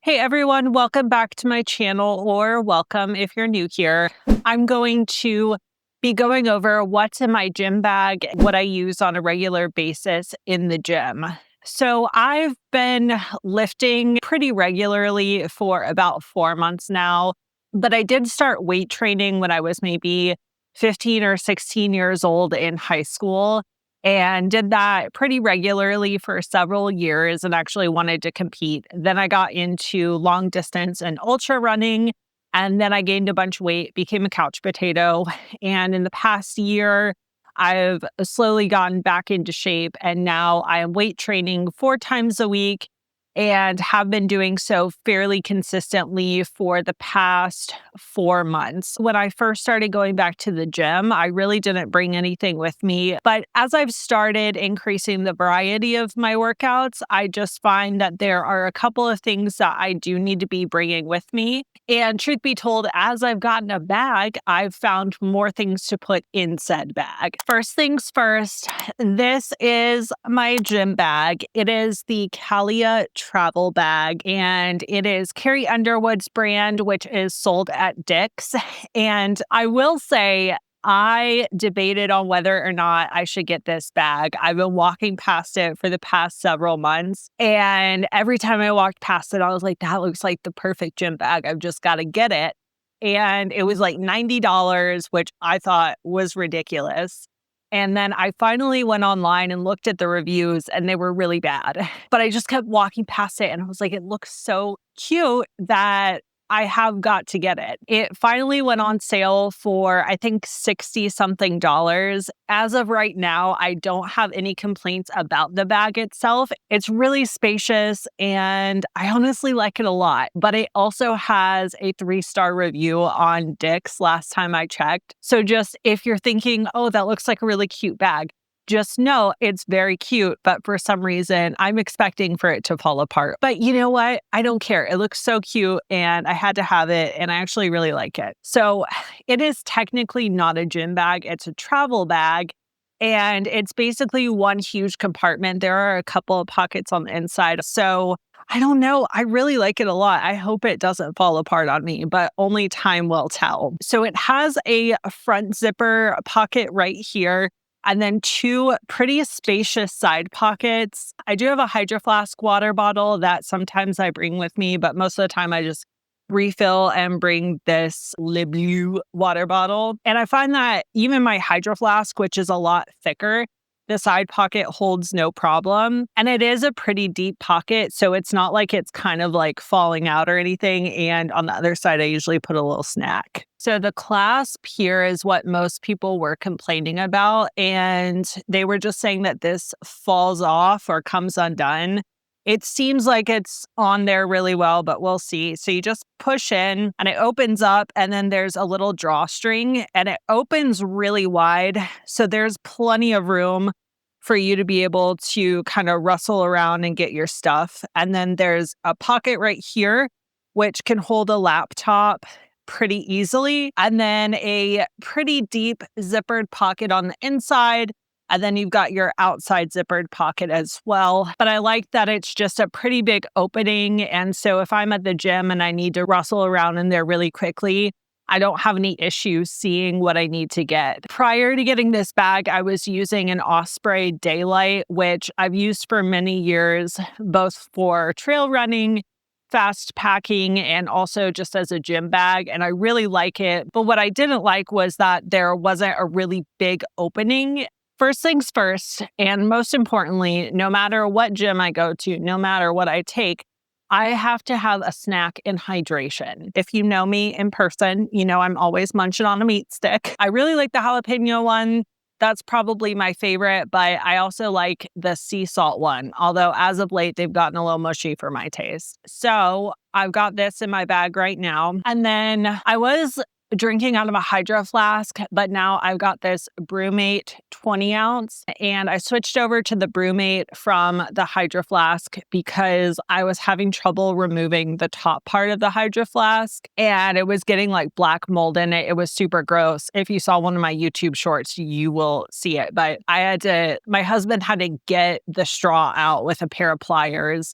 Hey everyone, welcome back to my channel, or welcome if you're new here. I'm going to be going over what's in my gym bag, what I use on a regular basis in the gym. So I've been lifting pretty regularly for about 4 months now, but I did start weight training when I was maybe 15 or 16 years old in high school, and did that pretty regularly for several years and actually wanted to compete. Then I got into long distance and ultra running, and then I gained a bunch of weight, became a couch potato. And in the past year, I've slowly gotten back into shape, and now I am weight training 4 times a week and have been doing so fairly consistently for the past 4 months. When I first started going back to the gym, I really didn't bring anything with me. But as I've started increasing the variety of my workouts, I just find that there are a couple of things that I do need to be bringing with me. And truth be told, as I've gotten a bag, I've found more things to put in said bag. First things first, this is my gym bag. It is the Calia travel bag, and it is Carrie Underwood's brand, which is sold at Dick's. And I will say, I debated on whether or not I should get this bag. I've been walking past it for the past several months, and every time I walked past it, I was like, that looks like the perfect gym bag. I've just got to get it. And it was like $90, which I thought was ridiculous. And then I finally went online and looked at the reviews, and they were really bad. But I just kept walking past it, and I was like, it looks so cute that I have got to get it. It finally went on sale for, I think, 60 something dollars. As of right now, I don't have any complaints about the bag itself. It's really spacious, and I honestly like it a lot. But it also has a 3-star review on Dick's last time I checked. So just if you're thinking, oh, that looks like a really cute bag, just know it's very cute, but for some reason, I'm expecting for it to fall apart. But you know what? I don't care. It looks so cute, and I had to have it, and I actually really like it. So it is technically not a gym bag. It's a travel bag, and it's basically one huge compartment. There are a couple of pockets on the inside. So I don't know. I really like it a lot. I hope it doesn't fall apart on me, but only time will tell. So it has a front zipper pocket right here, and then 2 pretty spacious side pockets. I do have a Hydro Flask water bottle that sometimes I bring with me, but most of the time I just refill and bring this Le Bleu water bottle. And I find that even my Hydro Flask, which is a lot thicker, the side pocket holds no problem. And it is a pretty deep pocket, so it's not like it's kind of like falling out or anything. And on the other side, I usually put a little snack. So the clasp here is what most people were complaining about. And they were just saying that this falls off or comes undone. It seems like it's on there really well, but we'll see. So you just push in and it opens up, and then there's a little drawstring, and it opens really wide. So there's plenty of room for you to be able to kind of rustle around and get your stuff. And then there's a pocket right here, which can hold a laptop pretty easily. And then a pretty deep zippered pocket on the inside. And then you've got your outside zippered pocket as well. But I like that it's just a pretty big opening. And so if I'm at the gym and I need to rustle around in there really quickly, I don't have any issues seeing what I need to get. Prior to getting this bag, I was using an Osprey Daylight, which I've used for many years, both for trail running, fast packing, and also just as a gym bag. And I really like it. But what I didn't like was that there wasn't a really big opening. First things first, and most importantly, no matter what gym I go to, no matter what I take, I have to have a snack and hydration. If you know me in person, you know I'm always munching on a meat stick. I really like the jalapeno one. That's probably my favorite, but I also like the sea salt one, although as of late, they've gotten a little mushy for my taste. So I've got this in my bag right now. And then I was drinking out of a Hydro Flask, but now I've got this Brewmate 20 ounce, and I switched over to the Brewmate from the Hydro Flask because I was having trouble removing the top part of the Hydro Flask, and it was getting like black mold in it. It was super gross. If you saw one of my YouTube shorts, you will see it, but my husband had to get the straw out with a pair of pliers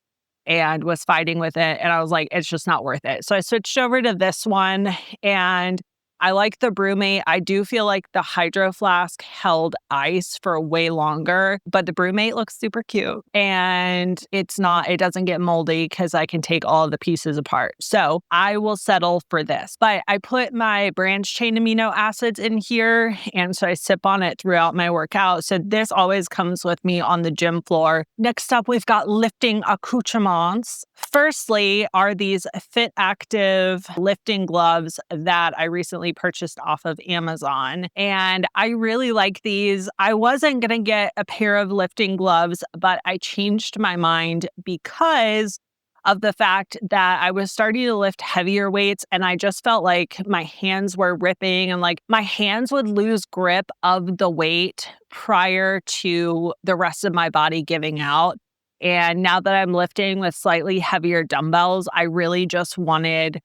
and was fighting with it. And I was like, it's just not worth it. So I switched over to this one, and I like the Brewmate. I do feel like the Hydro Flask held ice for way longer, but the Brewmate looks super cute, and it doesn't get moldy because I can take all of the pieces apart. So I will settle for this. But I put my branched chain amino acids in here, and so I sip on it throughout my workout. So this always comes with me on the gym floor. Next up, we've got lifting accoutrements. Firstly are these Fit Active lifting gloves that I recently purchased off of Amazon. And I really like these. I wasn't going to get a pair of lifting gloves, but I changed my mind because of the fact that I was starting to lift heavier weights, and I just felt like my hands were ripping, and like my hands would lose grip of the weight prior to the rest of my body giving out. And now that I'm lifting with slightly heavier dumbbells, I really just wanted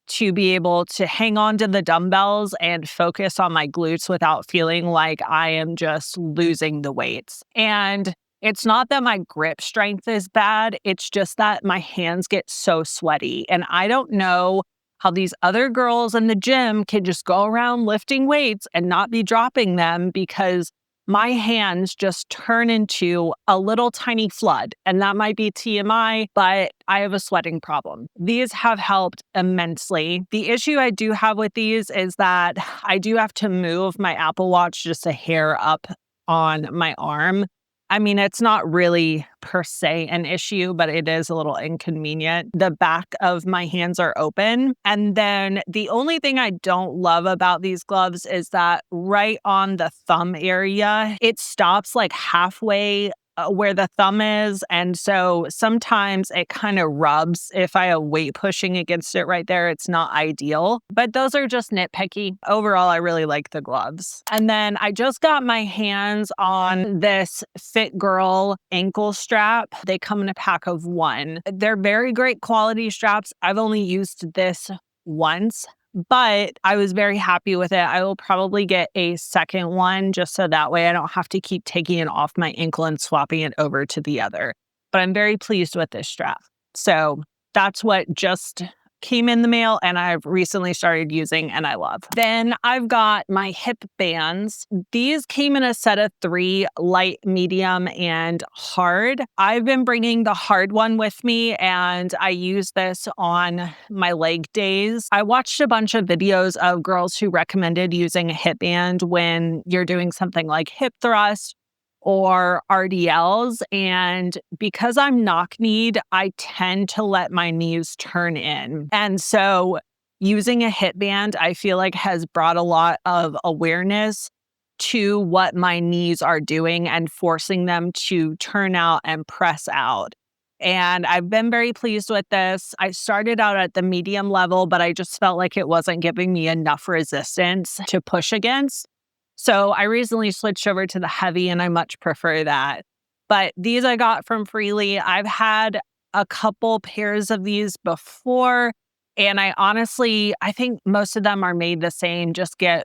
to be able to hang on to the dumbbells and focus on my glutes without feeling like I am just losing the weights. And it's not that my grip strength is bad, it's just that my hands get so sweaty. And I don't know how these other girls in the gym can just go around lifting weights and not be dropping them, because my hands just turn into a little tiny flood. And that might be TMI, but I have a sweating problem. These have helped immensely. The issue I do have with these is that I do have to move my Apple Watch just a hair up on my arm. I mean, it's not really per se an issue, but it is a little inconvenient. The back of my hands are open. And then the only thing I don't love about these gloves is that right on the thumb area, it stops like halfway where the thumb is. And so sometimes it kind of rubs. If I have weight pushing against it right there, it's not ideal. But those are just nitpicky. Overall, I really like the gloves. And then I just got my hands on this Fit Girl ankle strap. They come in a pack of one. They're very great quality straps. I've only used this once, but I was very happy with it. I will probably get a second one just so that way I don't have to keep taking it off my ankle and swapping it over to the other. But I'm very pleased with this strap. So that's what just came in the mail and I've recently started using and I love. Then I've got my hip bands. These came in a set of 3, light, medium, and hard. I've been bringing the hard one with me and I use this on my leg days. I watched a bunch of videos of girls who recommended using a hip band when you're doing something like hip thrust or RDLs. And because I'm knock-kneed, I tend to let my knees turn in. And so using a hip band, I feel like has brought a lot of awareness to what my knees are doing and forcing them to turn out and press out. And I've been very pleased with this. I started out at the medium level, but I just felt like it wasn't giving me enough resistance to push against. So I recently switched over to the heavy and I much prefer that. But these I got from Freely. I've had a couple pairs of these before. And I think most of them are made the same. Just get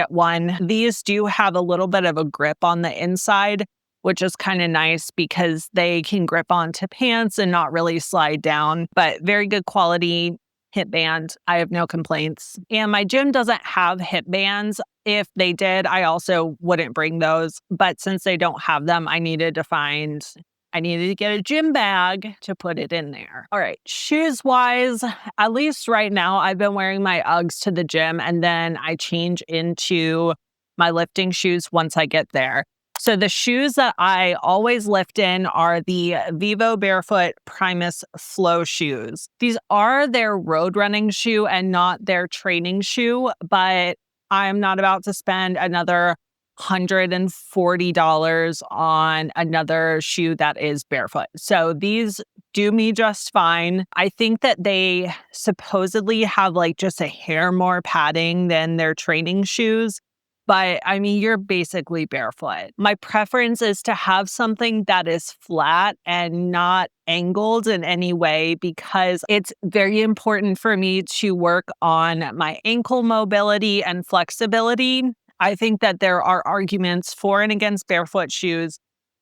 one. These do have a little bit of a grip on the inside, which is kind of nice because they can grip onto pants and not really slide down. But very good quality hip band. I have no complaints. And my gym doesn't have hip bands. If they did, I also wouldn't bring those. But since they don't have them, I needed to get a gym bag to put it in there. All right, shoes wise, at least right now, I've been wearing my Uggs to the gym and then I change into my lifting shoes once I get there. So the shoes that I always lift in are the Vivo Barefoot Primus Flow shoes. These are their road running shoe and not their training shoe, but I'm not about to spend another $140 on another shoe that is barefoot. So these do me just fine. I think that they supposedly have like just a hair more padding than their training shoes. But I mean, you're basically barefoot. My preference is to have something that is flat and not angled in any way because it's very important for me to work on my ankle mobility and flexibility. I think that there are arguments for and against barefoot shoes,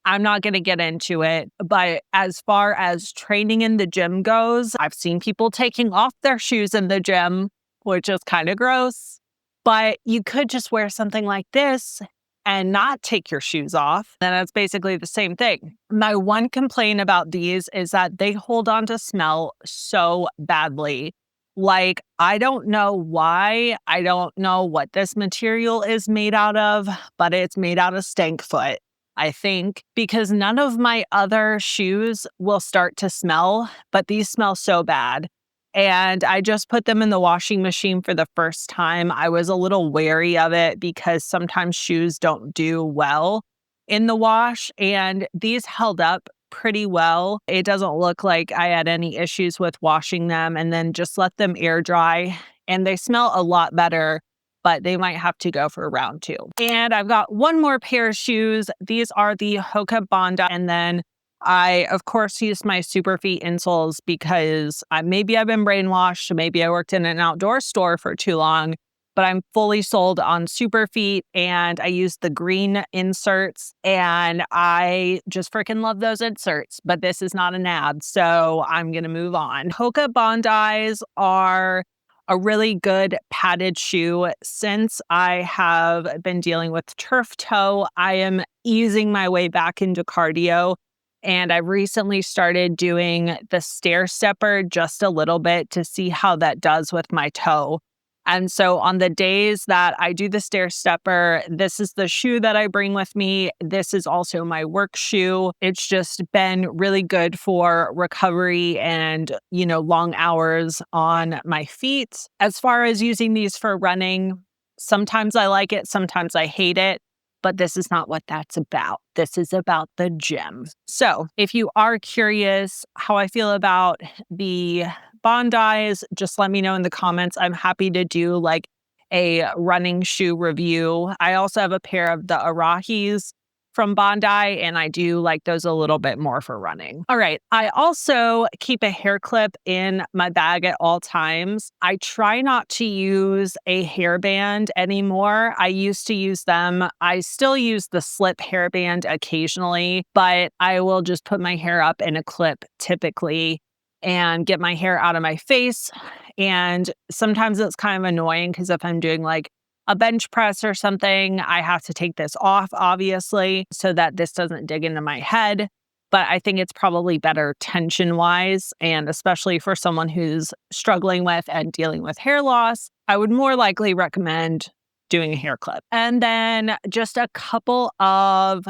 I'm not going to get into it, but as far as training in the gym goes, I've seen people taking off their shoes in the gym, which is kind of gross. But you could just wear something like this and not take your shoes off. And it's basically the same thing. My one complaint about these is that they hold on to smell so badly. Like, I don't know why. I don't know what this material is made out of, but it's made out of stank foot, I think, because none of my other shoes will start to smell, but these smell so bad. And I just put them in the washing machine for the first time. I was a little wary of it because sometimes shoes don't do well in the wash, and these held up pretty well. It doesn't look like I had any issues with washing them, and then just let them air dry, and they smell a lot better, but they might have to go for round 2. And I've got one more pair of shoes. These are the Hoka Bondi, and then I, of course, use my Superfeet insoles because maybe I've been brainwashed. Maybe I worked in an outdoor store for too long, but I'm fully sold on Superfeet, and I use the green inserts, and I just freaking love those inserts. But this is not an ad, so I'm going to move on. Hoka Bondis are a really good padded shoe. Since I have been dealing with turf toe, I am easing my way back into cardio. And I recently started doing the stair stepper just a little bit to see how that does with my toe. And so on the days that I do the stair stepper, this is the shoe that I bring with me. This is also my work shoe. It's just been really good for recovery and, long hours on my feet. As far as using these for running, sometimes I like it, sometimes I hate it. But this is not what that's about. This is about the gym. So if you are curious how I feel about the Bondis, just let me know in the comments. I'm happy to do like a running shoe review. I also have a pair of the Arahis from Bondi, and I do like those a little bit more for running. All right. I also keep a hair clip in my bag at all times. I try not to use a hairband anymore. I used to use them. I still use the slip hairband occasionally, but I will just put my hair up in a clip typically and get my hair out of my face. And sometimes it's kind of annoying because if I'm doing like a bench press or something, I have to take this off, obviously, so that this doesn't dig into my head. But I think it's probably better tension-wise, and especially for someone who's struggling with and dealing with hair loss, I would more likely recommend doing a hair clip. And then just a couple of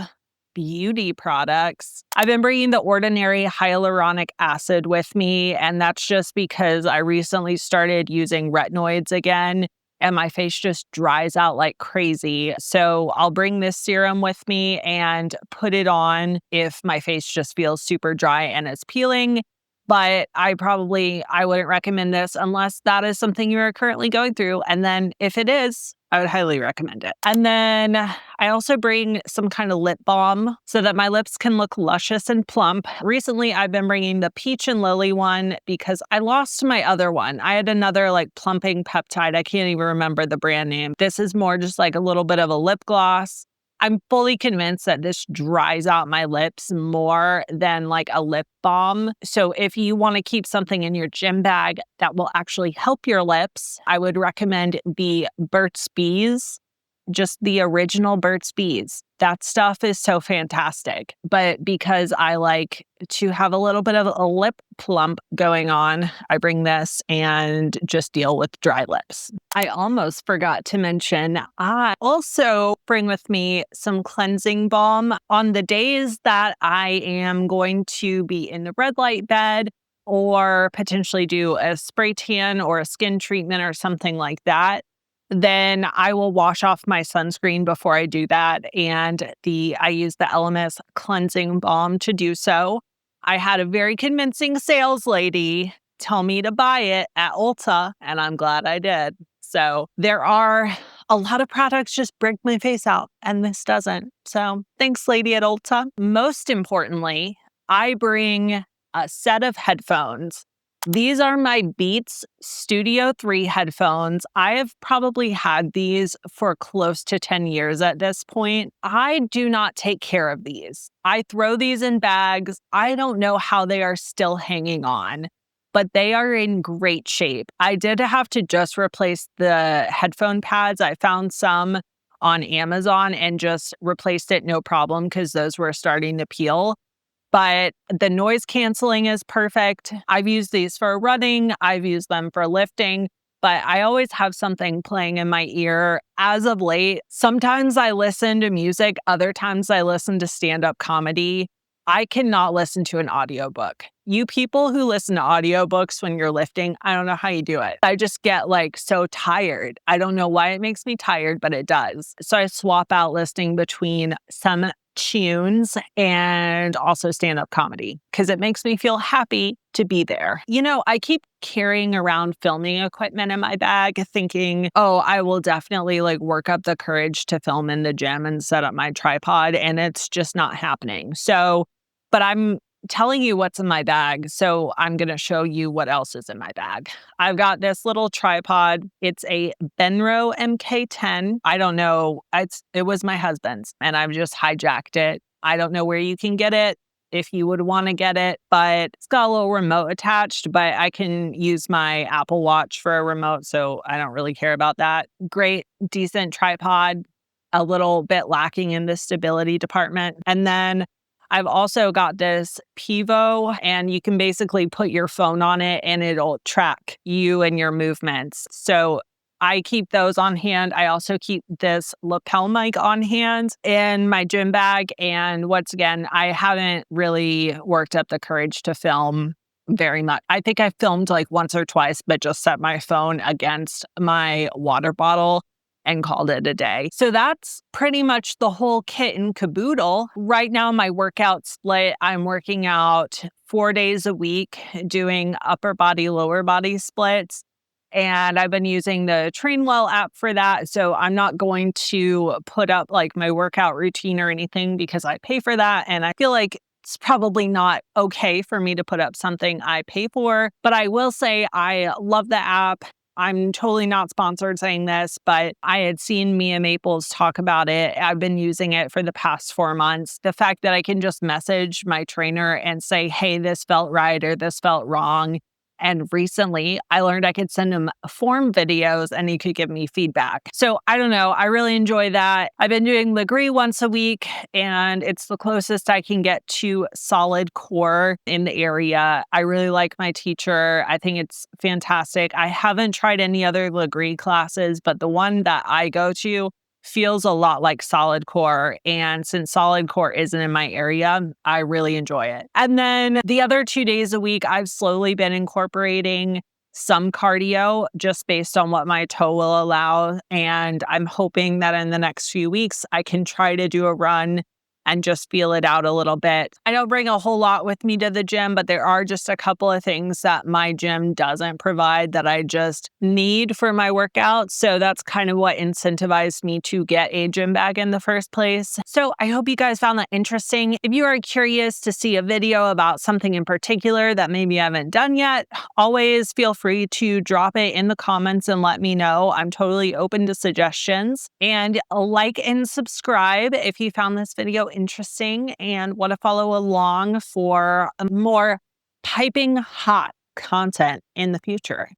beauty products. I've been bringing the Ordinary hyaluronic acid with me, and that's just because I recently started using retinoids again, and my face just dries out like crazy. So I'll bring this serum with me and put it on if my face just feels super dry and it's peeling. But I wouldn't recommend this unless that is something you are currently going through. And then if it is, I would highly recommend it. And then I also bring some kind of lip balm so that my lips can look luscious and plump. Recently, I've been bringing the Peach and Lily one because I lost my other one. I had another like plumping peptide. I can't even remember the brand name. This is more just like a little bit of a lip gloss. I'm fully convinced that this dries out my lips more than like a lip balm. So if you want to keep something in your gym bag that will actually help your lips, I would recommend the Burt's Bees, just the original Burt's Bees. That stuff is so fantastic. But because I like to have a little bit of a lip plump going on, I bring this and just deal with dry lips. I almost forgot to mention, I also bring with me some cleansing balm on the days that I am going to be in the red light bed or potentially do a spray tan or a skin treatment or something like that. Then I will wash off my sunscreen before I do that. And I use the Elemis cleansing balm to do so. I had a very convincing sales lady tell me to buy it at Ulta, and I'm glad I did. So there are a lot of products just break my face out, and this doesn't. So thanks, lady at Ulta. Most importantly, I bring a set of headphones. These are my Beats Studio 3 headphones. I have probably had these for close to 10 years at this point. I do not take care of these. I throw these in bags. I don't know how they are still hanging on, but they are in great shape. I did have to just replace the headphone pads. I found some on Amazon and just replaced it no problem because those were starting to peel. But the noise canceling is perfect. I've used these for running, I've used them for lifting, but I always have something playing in my ear. As of late, sometimes I listen to music, other times I listen to stand-up comedy. I cannot listen to an audiobook. You people who listen to audiobooks when you're lifting, I don't know how you do it. I just get like so tired. I don't know why it makes me tired, but it does. So I swap out listening between some tunes and also stand-up comedy because it makes me feel happy to be there. You know, I keep carrying around filming equipment in my bag thinking, oh, I will definitely like work up the courage to film in the gym and set up my tripod, and it's just not happening. So, but I'm telling you what's in my bag. So I'm going to show you what else is in my bag. I've got this little tripod. It's a Benro MK10. I don't know. It was my husband's and I've just hijacked it. I don't know where you can get it if you would want to get it, but it's got a little remote attached, but I can use my Apple Watch for a remote. So I don't really care about that. Great, decent tripod, a little bit lacking in the stability department. And then I've also got this Pivo, and you can basically put your phone on it and it'll track you and your movements. So I keep those on hand. I also keep this lapel mic on hand in my gym bag. And once again, I haven't really worked up the courage to film very much. I think I filmed like once or twice, but just set my phone against my water bottle and called it a day. So that's pretty much the whole kit and caboodle. Right now, my workout split, I'm working out 4 days a week, doing upper body, lower body splits. And I've been using the Trainwell app for that. So I'm not going to put up like my workout routine or anything because I pay for that. And I feel like it's probably not okay for me to put up something I pay for. But I will say I love the app. I'm totally not sponsored saying this, but I had seen Mia Maples talk about it. I've been using it for the past 4 months. The fact that I can just message my trainer and say, hey, this felt right or this felt wrong. And recently I learned I could send him form videos and he could give me feedback. So I don't know. I really enjoy that. I've been doing Legree once a week and it's the closest I can get to solid core in the area. I really like my teacher. I think it's fantastic. I haven't tried any other Legree classes, but the one that I go to feels a lot like solid core. And since solid core isn't in my area, I really enjoy it. And then the other 2 days a week, I've slowly been incorporating some cardio just based on what my toe will allow. And I'm hoping that in the next few weeks, I can try to do a run and just feel it out a little bit. I don't bring a whole lot with me to the gym, but there are just a couple of things that my gym doesn't provide that I just need for my workout. So that's kind of what incentivized me to get a gym bag in the first place. So I hope you guys found that interesting. If you are curious to see a video about something in particular that maybe I haven't done yet, always feel free to drop it in the comments and let me know. I'm totally open to suggestions. And like and subscribe if you found this video interesting and want to follow along for more piping hot content in the future.